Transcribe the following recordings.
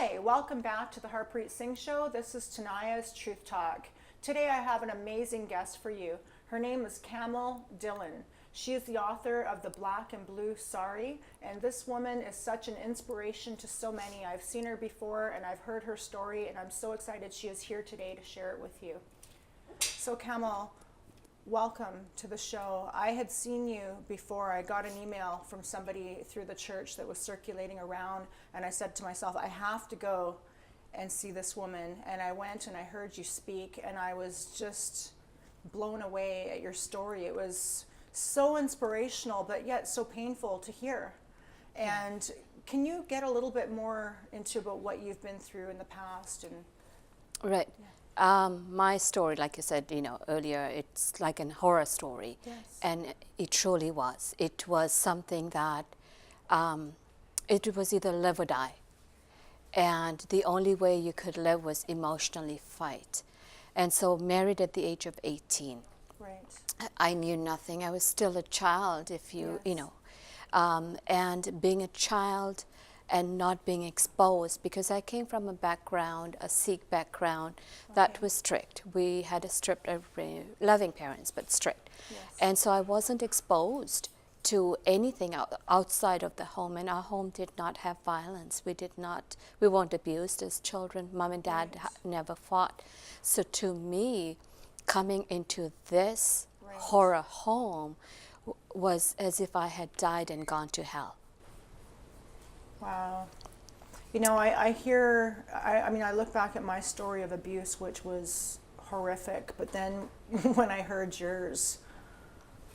Hi, welcome back to the Harpreet Singh Show. This is Tania's Truth Talk. Today I have an amazing guest for you. Her name is Kamals Dhillon. She is the author of The Black and Blue Sari, and this woman is such an inspiration to so many. I've seen her before and I've heard her story, and I'm so excited she is here today to share it with you. So Kamal, welcome to the show. I had seen you before. I got an email from somebody through the church that was circulating around, and I said to myself, I have to go and see this woman. And I went and I heard you speak, and I was just blown away at your story. It was so inspirational, but yet so painful to hear. And can you get a little bit more into about what you've been through in the past? And Right. My story, like you said, earlier, it's like a horror story. Yes. And it truly was. It was something that it was either live or die. And the only way you could live was emotionally fight. And so married at the age of 18. Right. I knew nothing. I was still a child, and being a child and not being exposed, because I came from a background, a Sikh background, that was strict. We had a strict, loving parents, but strict. Yes. And so I wasn't exposed to anything outside of the home, and our home did not have violence. We weren't abused as children. Mom and dad never fought. So to me, coming into this horror home was as if I had died and gone to hell. Wow. I hear, I look back at my story of abuse, which was horrific, but then when I heard yours,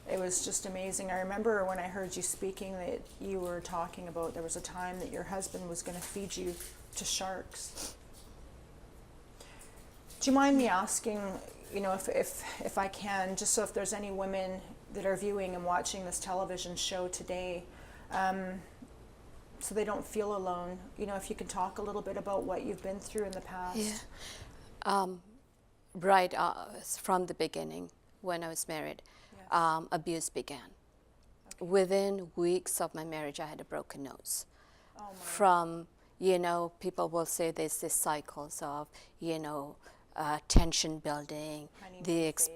it was just amazing. I remember when I heard you speaking that you were talking about there was a time that your husband was going to feed you to sharks. Do you mind me asking, if I can, just so if there's any women that are viewing and watching this television show today, so they don't feel alone, if you can talk a little bit about what you've been through in the past. From the beginning, when I was married, Yes. abuse began. Within weeks of my marriage, I had a broken nose. Oh my. From, people will say there's this cycles of, tension building, Honeymoon phase,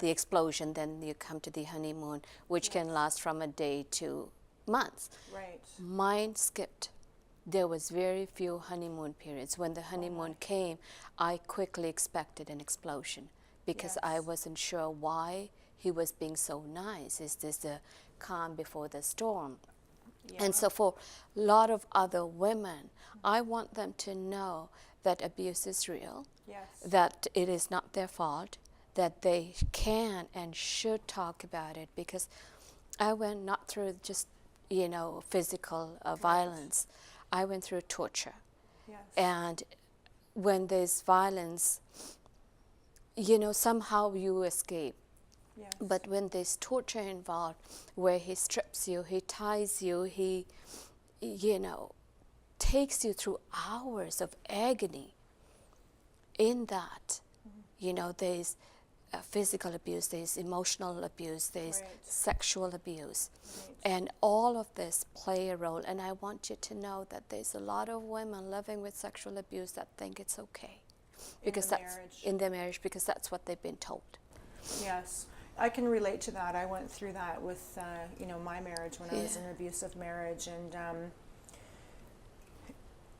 the explosion, then you come to the honeymoon, which can last from a day to months. Right. Mine skipped. There was very few honeymoon periods. When the honeymoon came, I quickly expected an explosion because I Yes. wasn't sure why he was being so nice. Is this the calm before the storm? Yeah. And so for a lot of other women, I want them to know that abuse is real, Yes. that it is not their fault, that they can and should talk about it, because I went not through just, physical violence. I went through torture. Yes. And when there's violence, somehow you escape. Yes. But when there's torture involved, where he strips you, he ties you, he, takes you through hours of agony, in that, there's physical abuse, there's emotional abuse, there's sexual abuse. And all of this play a role. And I want you to know that there's a lot of women living with sexual abuse that think it's okay. Because in their marriage, because that's what they've been told. Yes. I can relate to that. I went through that with, my marriage when I was in an abusive marriage. And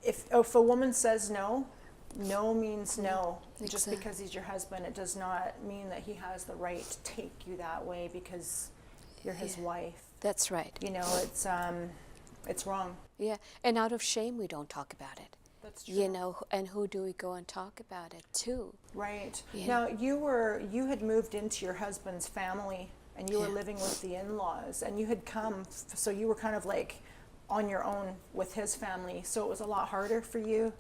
if a woman says no, no means no. Exactly. Just because he's your husband, it does not mean that he has the right to take you that way because you're his wife. That's right. It's wrong. Yeah, and out of shame, we don't talk about it. That's true. And who do we go and talk about it to? Right. Yeah. Now, you had moved into your husband's family, and you were living with the in-laws, and you had come, so you were kind of like on your own with his family, so it was a lot harder for you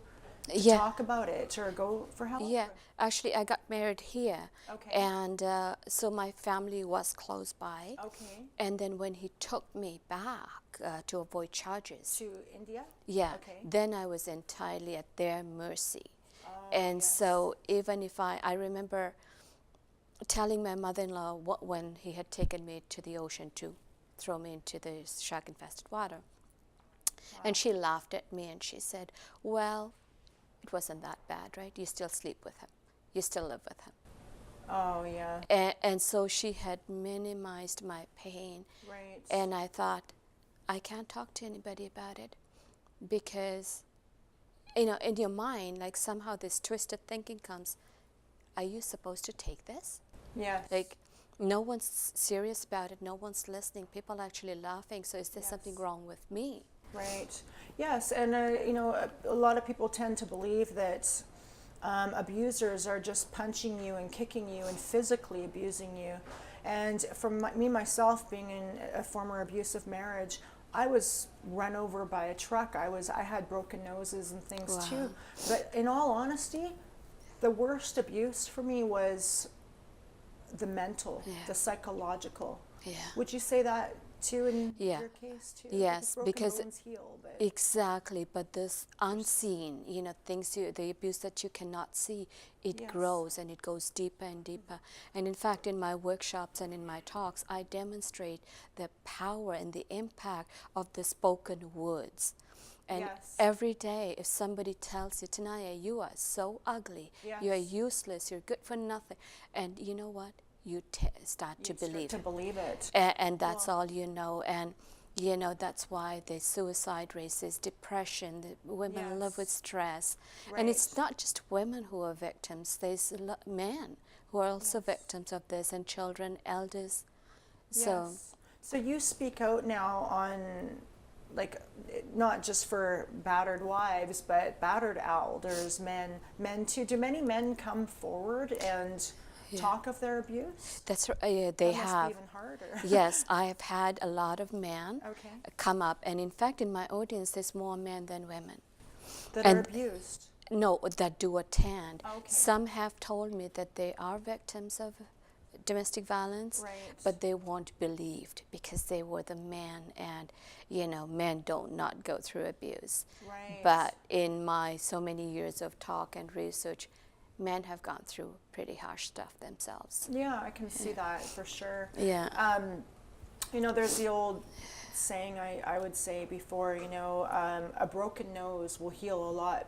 to talk about it or go for help? Yeah, actually, I got married here. Okay. And so my family was close by. Okay. And then when he took me back to avoid charges. To India? Yeah. Okay. Then I was entirely at their mercy. Oh, And yes. so even if I remember telling my mother-in-law when he had taken me to the ocean to throw me into the shark-infested water, And she laughed at me and she said, well, it wasn't that bad, right? You still sleep with him. You still live with him. Oh, yeah. And so she had minimized my pain. Right. And I thought, I can't talk to anybody about it because, you know, in your mind, like somehow this twisted thinking comes, are you supposed to take this? Yes. Like, no one's serious about it. No one's listening. People are actually laughing. So is there something wrong with me? Right. Yes. And, you know, a lot of people tend to believe that abusers are just punching you and kicking you and physically abusing you. And from me, myself, being in a former abusive marriage, I was run over by a truck. I had broken noses and things too. But in all honesty, the worst abuse for me was the mental, the psychological. Yeah. Would you say that too in your case too? Yes, because bones heal, but exactly. But this unseen, you know, things the abuse that you cannot see, it grows and it goes deeper and deeper. And in fact, in my workshops and in my talks, I demonstrate the power and the impact of the spoken words. And every day, if somebody tells you, Tania, you are so ugly, you are useless, you're good for nothing, and you know what? You start to believe it. And that's all you know. And you know, that's why the suicide rate is depression, the women live with stress. And it's not just women who are victims, there's men who are also victims of this, and children, elders. So you speak out now on, like, not just for battered wives, but battered elders, men too. Do many men come forward and talk of their abuse? That's right. They have. Must be even harder. Yes, I have had a lot of men come up, and in fact, in my audience, there's more men than women that are abused. No, that do attend. Some have told me that they are victims of domestic violence, but they weren't believed because they were the men, and you know, men don't not go through abuse. But in my so many years of talk and research, men have gone through pretty harsh stuff themselves. Yeah, I can see that for sure. Yeah. You know, there's the old saying I would say before, you know, a broken nose will heal a lot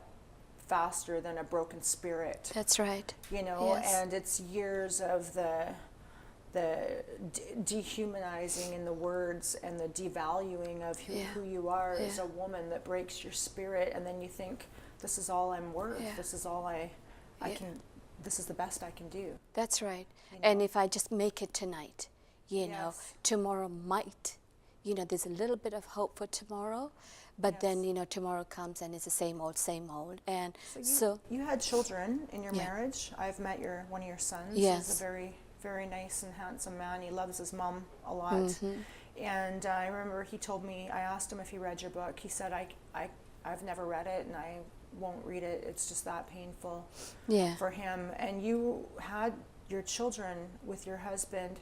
faster than a broken spirit. That's right. You know, and it's years of the dehumanizing in the words and the devaluing of who you are as a woman that breaks your spirit, and then you think, this is all I'm worth, this is all I can, this is the best I can do. That's right. You know? And if I just make it tonight, you know, tomorrow might, you know, there's a little bit of hope for tomorrow, but then, you know, tomorrow comes and it's the same old, and so you had children in your marriage. I've met one of your sons. He's a very, very nice and handsome man. He loves his mom a lot. And I remember he told me, I asked him if he read your book. He said, I've never read it and I won't read it. It's just that painful for him. And you had your children with your husband.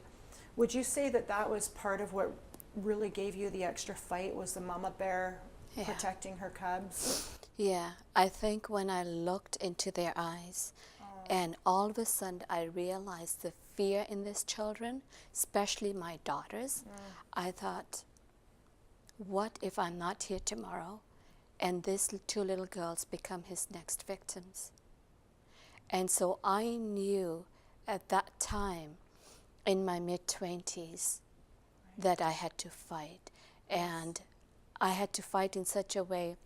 Would you say that that was part of what really gave you the extra fight, was the mama bear protecting her cubs? Yeah, I think when I looked into their eyes and all of a sudden I realized the fear in these children, especially my daughters, I thought, what if I'm not here tomorrow and these two little girls become his next victims? And so I knew at that time in my mid-20s that I had to fight. And I had to fight in such a way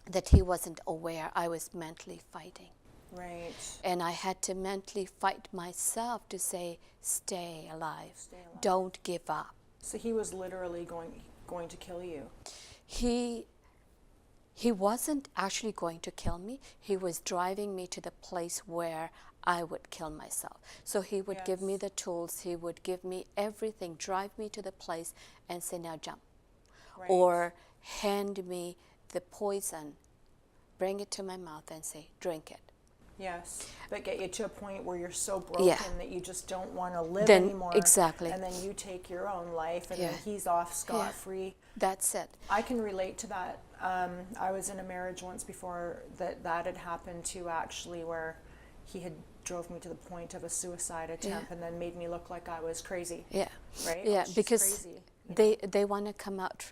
that he wasn't aware I was mentally fighting. Right. And I had to mentally fight myself to say, stay alive. Don't give up. So he was literally going to kill you. He wasn't actually going to kill me. He was driving me to the place where I would kill myself. So he would give me the tools, he would give me everything, drive me to the place and say, now jump. Or hand me the poison, bring it to my mouth and say, drink it. Yes, but get you to a point where you're so broken that you just don't want to live anymore. Exactly. And then you take your own life, and then he's off scot-free. That's it. I can relate to that. I was in a marriage once before that had happened to, actually, where he had drove me to the point of a suicide attempt and then made me look like I was crazy. Yeah. Right? Yeah, because they want to come out,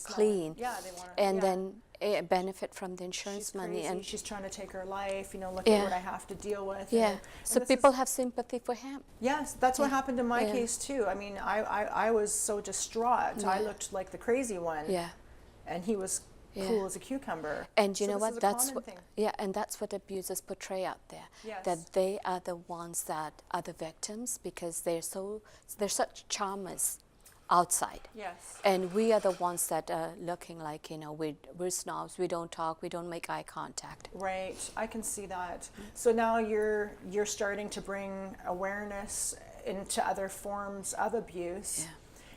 clean. Yeah, they want to. And yeah. then benefit from the insurance She's money. crazy. And She's trying to take her life. Look Yeah. at what I have to deal with. yeah, And so this people is- have sympathy for him. Yes, that's what Yeah. happened in my Yeah. case too. I was so distraught. I Yeah. looked like the crazy one. Yeah. And he was Yeah. cool as a cucumber. And you So know this what? is a That's common what. thing. Yeah, and that's what abusers portray out there. Yes. That they are the ones that are the victims because they're such charmers outside. Yes. And we are the ones that are looking like, we're snobs, we don't talk, we don't make eye contact. Right. I can see that. So now you're starting to bring awareness into other forms of abuse.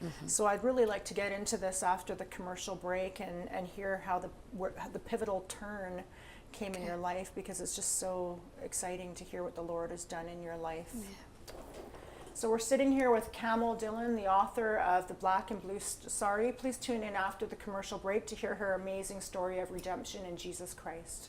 Yeah. So I'd really like to get into this after the commercial break and hear how the pivotal turn came in your life, because it's just so exciting to hear what the Lord has done in your life. Yeah. So we're sitting here with Kamal Dhillon, the author of The Black and Blue Story. Please tune in after the commercial break to hear her amazing story of redemption in Jesus Christ.